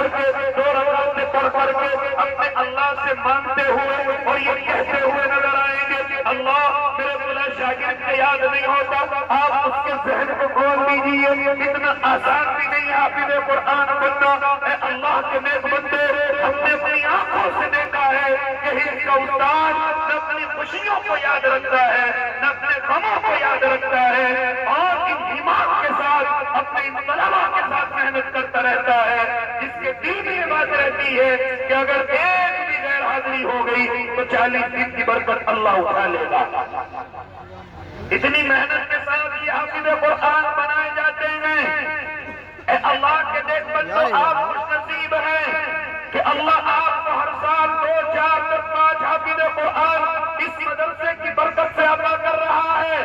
کر کے 2 رکعتیں پڑھ کر کے اپنے اللہ سے مانگتے ہوئے اور یہ کہتے ہوئے نظر آئیں گے اللہ میرے بلا شاگرد کو یاد نہیں ہوتا آپ اس کے ذہن کو کھول دیجیے اتنا آسان بھی نہیں حافظ قرآن بننا اے اللہ کے نیک بندے ہم نے اپنی آنکھوں سے دیکھا ہے کہ اس کا استاد نہ اپنی خوشیوں کو یاد رکھتا ہے نہ اپنے غموں کو یاد رکھتا ہے اور ان دماغ کے ساتھ اپنے ان طلباء کے ساتھ محنت کرتا رہتا ہے جس کے دل میں یہ بات رہتی ہے کہ اگر ایک بھی غیر حاضری ہو گئی تو 40 دن کی برکت اللہ اٹھا لے گا. اتنی محنت کے ساتھ یہ حافظ قرآن بنائے جاتے ہیں. اے اللہ کے نیک بندو آپ خوش نصیب ہیں کہ اللہ آپ کو ہر سال 2 4 5 حافظ قرآن اس مدرسے کی برکت سے عطا کر رہا ہے.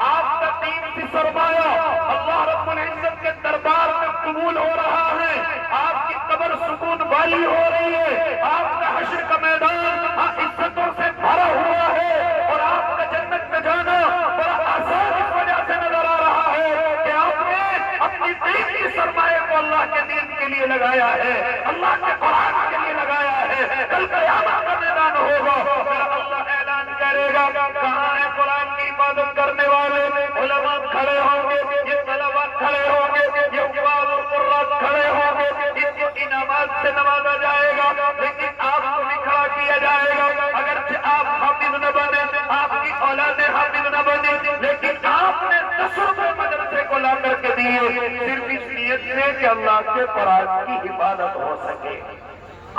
آپ کا قیمتی سرمایہ اللہ رب العزت کے دربار میں قبول ہو رہا ہے. آپ کی قبر سکون والی ہو رہی ہے. آپ کا حشر کا میدان عزتوں سے بھرا ہوا ہے اور آپ کا جنت میں جانا بڑا آسان اس وجہ سے نظر آ رہا ہے کہ آپ نے اپنی قیمتی سرمایہ کو اللہ کے دین کے لیے لگایا ہے, اللہ کے قرآن کے لیے لگایا ہے. کل قیامت کا میدان ہوگا پھر اللہ اعلان کرے گا کہاں ہے قرآن کی عبادت کرنے والے. علماء کھڑے ہوں گے, یہ طلباء کھڑے ہوں گے, یہ عباد و قرات کھڑے ہوں گے. ان کو انعامات سے نوازا جائے گا لیکن آپ کو بھی کھڑا کیا جائے گا. اگرچہ آپ حافظ نہ بنے, آپ کی اولاد حافظ نہ بنے, لیکن آپ نے 10 روپے مدرسے کو لا کر کے دیے صرف اس نیت سے کہ اللہ کے قرآن کی حفاظت ہو سکے,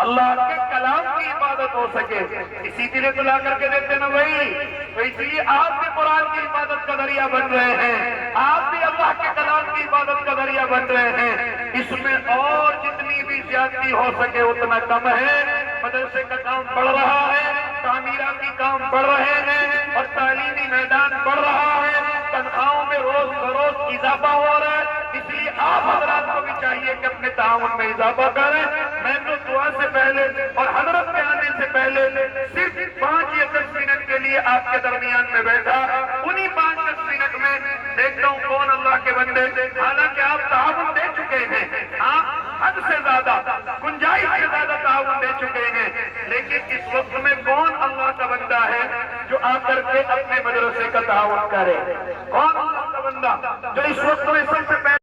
اللہ کے کلام کی عبادت ہو سکے. اسی کے لیے تو لا کر کے دیتے نا بھائی. تو اس لیے آپ بھی قرآن کی عبادت کا ذریعہ بن رہے ہیں, آپ بھی اللہ کے کلام کی عبادت کا ذریعہ بن رہے ہیں. اس میں اور جتنی بھی زیادتی ہو سکے اتنا کم ہے. مدرسے کا کام بڑھ رہا ہے, تعمیراتی کام بڑھ رہے ہیں اور تعلیمی میدان بڑھ رہا ہے. تنخواہوں میں روز بروز اضافہ ہو رہا ہے. اس لیے آپ حضرات کو بھی چاہیے کہ اپنے تعاون میں اضافہ کریں. میں تو دعا سے پہلے اور حضرت کے آنے سے پہلے صرف 5 یا 10 منٹ کے لیے آپ کے درمیان میں بیٹھا. انہی 5-10 منٹ میں دیکھتا ہوں کون اللہ کے بندے, حالانکہ آپ تعاون دے چکے ہیں, آپ حد سے زیادہ گنجائش سے زیادہ تعاون دے چکے ہیں, لیکن اس وقت میں کون اللہ کا بندہ ہے جو آ کر کے اپنے مدرسے کا تعاون کرے؟ کون اللہ کا بندہ جو اس وقت میں سب سے پہلے